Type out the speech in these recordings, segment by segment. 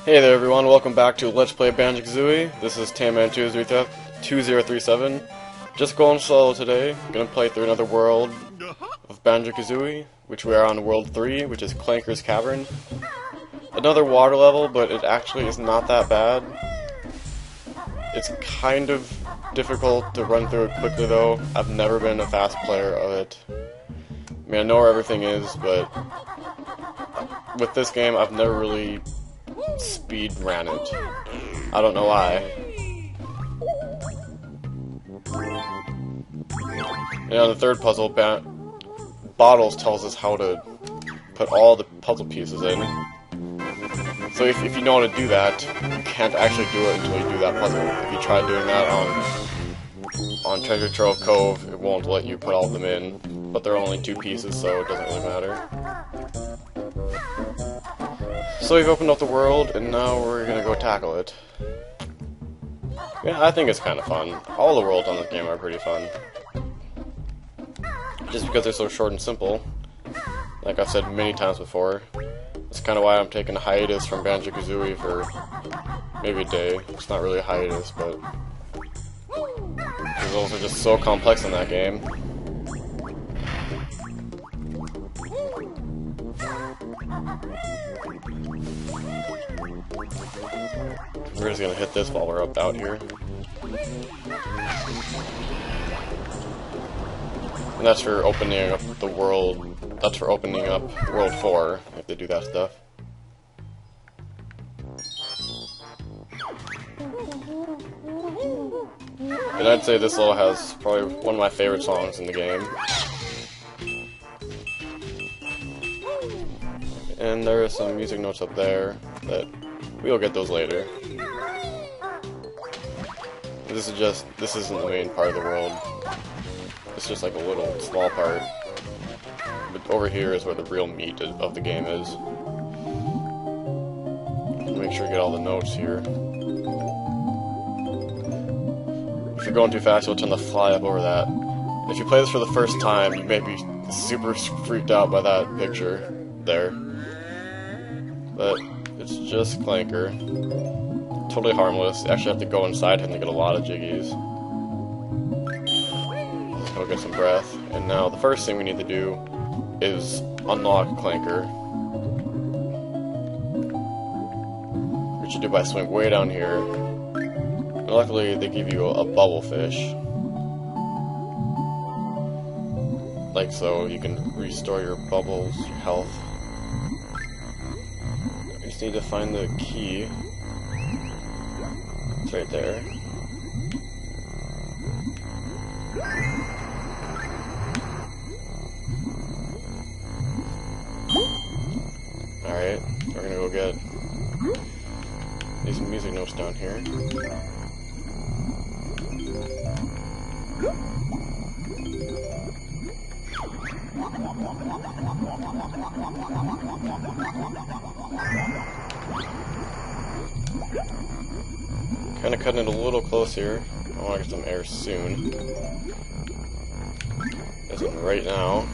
Hey there everyone, welcome back to Let's Play Banjo Kazooie. This is Tamman2037. Just going solo today. Gonna play through another world of Banjo Kazooie, which we are on World 3, which is Clanker's Cavern. Another water level, but it actually is not that bad. It's kind of difficult to run through it quickly though. I've never been a fast player of it. I mean, I know where everything is, but with this game I've never really speed ran it. I don't know why. And on the third puzzle, Bottles tells us how to put all the puzzle pieces in. So if you know how to do that, you can't actually do it until you do that puzzle. If you try doing that on Treasure Trove Cove, it won't let you put all of them in. But there are only 2 pieces, so it doesn't really matter. So we've opened up the world, and now we're gonna go tackle it. Yeah, I think it's kind of fun. All the worlds on this game are pretty fun. Just because they're so short and simple. Like I've said many times before. That's kind of why I'm taking a hiatus from Banjo Kazooie for maybe a day. It's not really a hiatus, but the rules are just so complex in that game. We're just gonna hit this while we're up out here. And that's for opening up the world. That's for opening up World 4, if they do that stuff. And I'd say this level has probably one of my favorite songs in the game. And there are some music notes up there that we'll get those later. This isn't the main part of the world. It's just like a little small part. But over here is where the real meat of the game is. Make sure you get all the notes here. If you're going too fast, you'll tend to fly up over that. If you play this for the first time, you may be super freaked out by that picture there. But it's just Clanker. Totally harmless. You actually have to go inside him to get a lot of jiggies. Let's go get some breath. And now the first thing we need to do is unlock Clanker. Which you do by swimming way down here. And luckily they give you a bubble fish. Like so, you can restore your bubbles, your health. We just need to find the key. It's right there. Alright, we're gonna go get these music notes down here. Kinda cutting it a little close here. I wanna get some air soon. As in right now.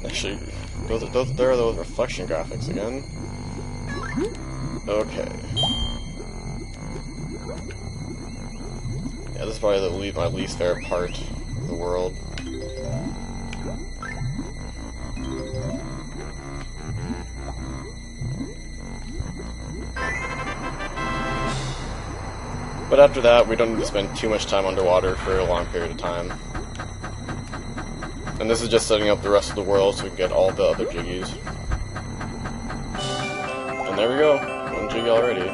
Actually, there are those reflection graphics again. Okay. Yeah, this is probably my least favorite part of the world. But after that, we don't need to spend too much time underwater for a long period of time. And this is just setting up the rest of the world so we can get all the other jiggies. And there we go, 1 jiggy already.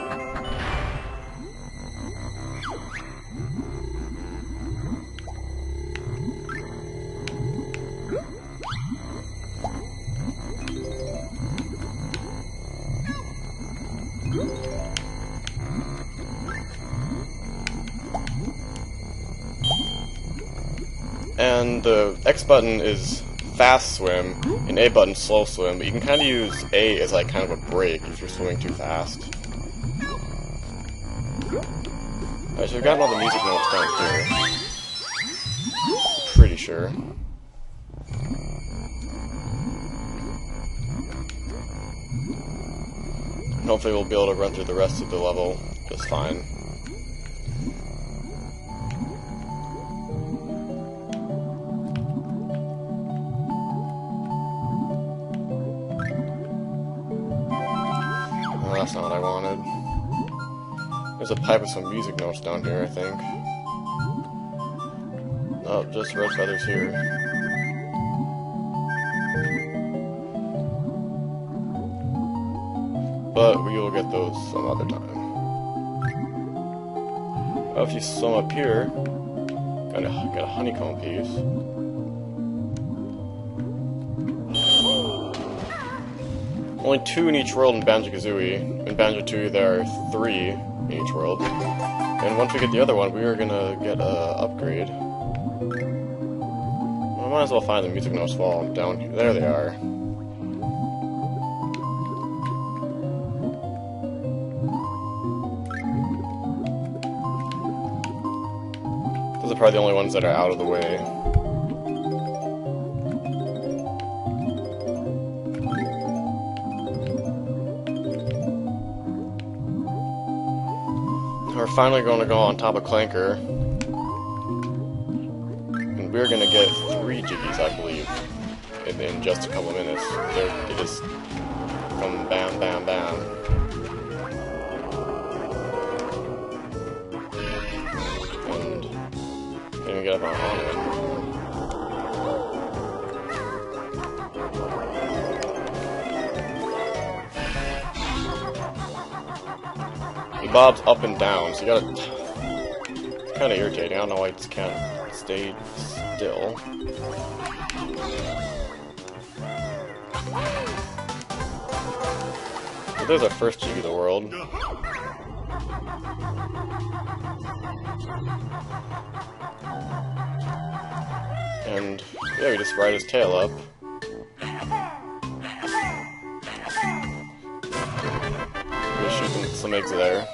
And the X button is fast swim, and A button slow swim, but you can kind of use A as like kind of a brake if you're swimming too fast. Alright, so we've gotten all the music notes down here. Pretty sure. hopefully we'll be able to run through the rest of the level just fine. Oh, that's not what I wanted. There's a pipe with some music notes down here, I think. Oh, just red feathers here. But we will get those some other time. Oh, if you swim up here, got a honeycomb piece. Only 2 in each world in Banjo Kazooie. In Banjo 2 there are 3 in each world. And once we get the other one, we are gonna get a upgrade. I might as well find the music notes while I'm down here. There they are. Those are probably the only ones that are out of the way. We're finally going to go on top of Clanker. And we're going to get 3 Jiggies, I believe, in just a couple minutes. They just come bam, bam, bam. And can't even get up on it. He bobs up and down, so you gotta... It's kinda irritating, I don't know why he just can't stay still. But there's our first Jiggy of the world. And, yeah, we just ride his tail up. We'll shoot some eggs there.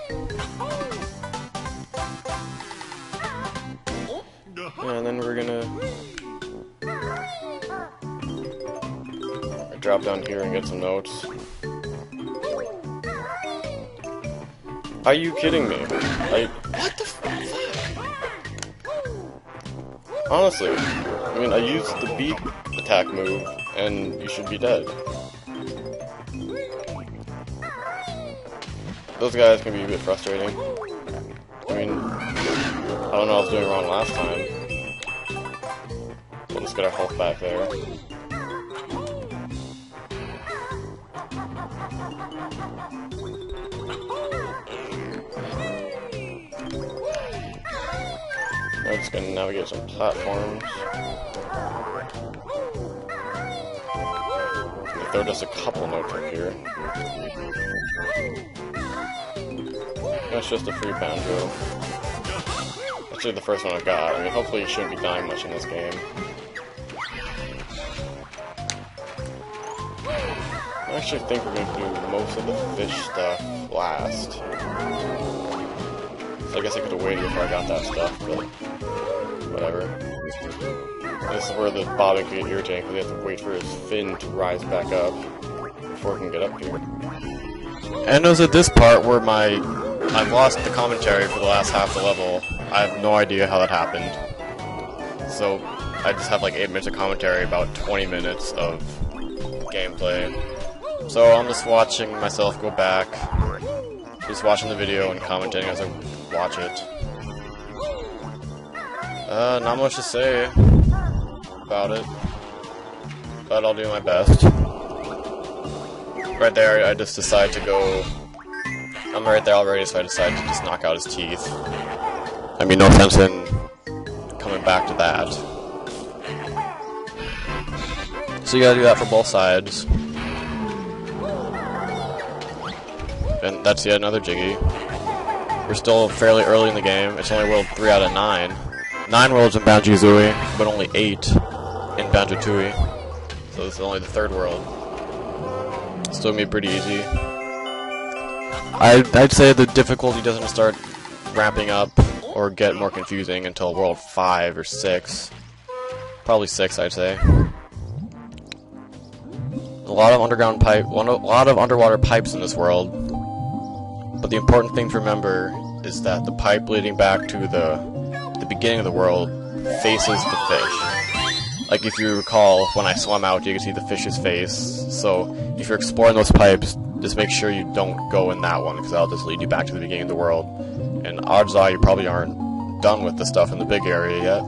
And then we're gonna drop down here and get some notes. Are you kidding me? What the fuck? Honestly, I mean, I used the beat attack move, and you should be dead. Those guys can be a bit frustrating. I mean, I don't know what I was doing wrong last time. We'll just get our health back there. We're just gonna navigate some platforms. They throw just a couple notes up here. That's just a free banjo. Actually, the first one I got. I mean, hopefully you shouldn't be dying much in this game. I actually think we're going to do most of the fish stuff last. So I guess I could have waited before I got that stuff, but whatever. This is where the bobbing can get irritating because they have to wait for his fin to rise back up before he can get up here. And it was at this part where I've lost the commentary for the last half of the level. I have no idea how that happened. So I just have like 8 minutes of commentary, about 20 minutes of gameplay. So I'm just watching myself go back, just watching the video and commentating as I watch it. Not much to say about it, but I'll do my best. Right there, I just decide to go... I'm right there already, so I decided to just knock out his teeth. I mean, no sense in coming back to that. So you gotta do that for both sides. And that's yet another Jiggy. We're still fairly early in the game. It's only world 3 out of 9. 9 worlds in Banjo Kazooie, but only 8 in Banjo Tooie. So this is only the 3rd world. Still gonna be pretty easy. I'd say the difficulty doesn't start ramping up or get more confusing until world 5 or 6. Probably 6, I'd say. A lot of underground a lot of underwater pipes in this world. But the important thing to remember is that the pipe leading back to the beginning of the world faces the fish. Like if you recall, when I swam out, you can see the fish's face. So if you're exploring those pipes, just make sure you don't go in that one, because that'll just lead you back to the beginning of the world. And odds are you probably aren't done with the stuff in the big area yet.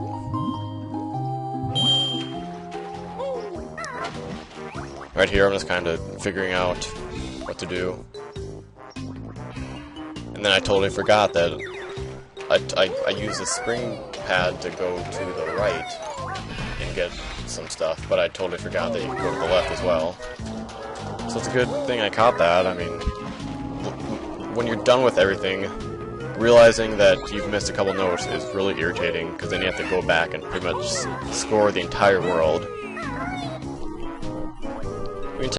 Right here, I'm just kind of figuring out what to do. And then I totally forgot that I used the spring pad to go to the right and get some stuff, but I totally forgot that you can go to the left as well. So it's a good thing I caught that. I mean, when you're done with everything, realizing that you've missed a couple notes is really irritating, because then you have to go back and pretty much score the entire world.